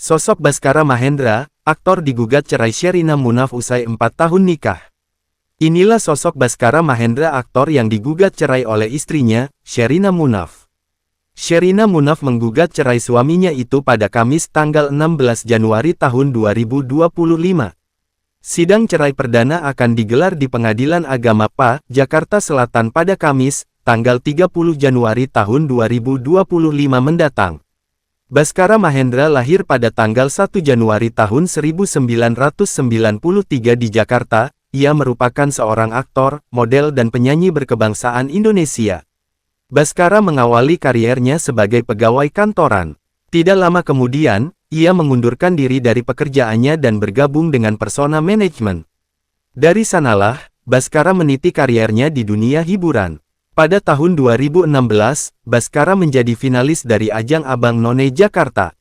Sosok Baskara Mahendra, aktor digugat cerai Sherina Munaf usai 4 tahun nikah. Inilah sosok Baskara Mahendra, aktor yang digugat cerai oleh istrinya, Sherina Munaf. Sherina Munaf menggugat cerai suaminya itu pada Kamis tanggal 16 Januari tahun 2025. Sidang cerai perdana akan digelar di Pengadilan Agama PA, Jakarta Selatan pada Kamis, tanggal 30 Januari tahun 2025 mendatang. Baskara Mahendra lahir pada tanggal 1 Januari tahun 1993 di Jakarta. Ia merupakan seorang aktor, model dan penyanyi berkebangsaan Indonesia. Baskara mengawali kariernya sebagai pegawai kantoran. Tidak lama kemudian, ia mengundurkan diri dari pekerjaannya dan bergabung dengan Persona Management. Dari sanalah, Baskara meniti kariernya di dunia hiburan. Pada tahun 2016, Baskara menjadi finalis dari ajang Abang None Jakarta.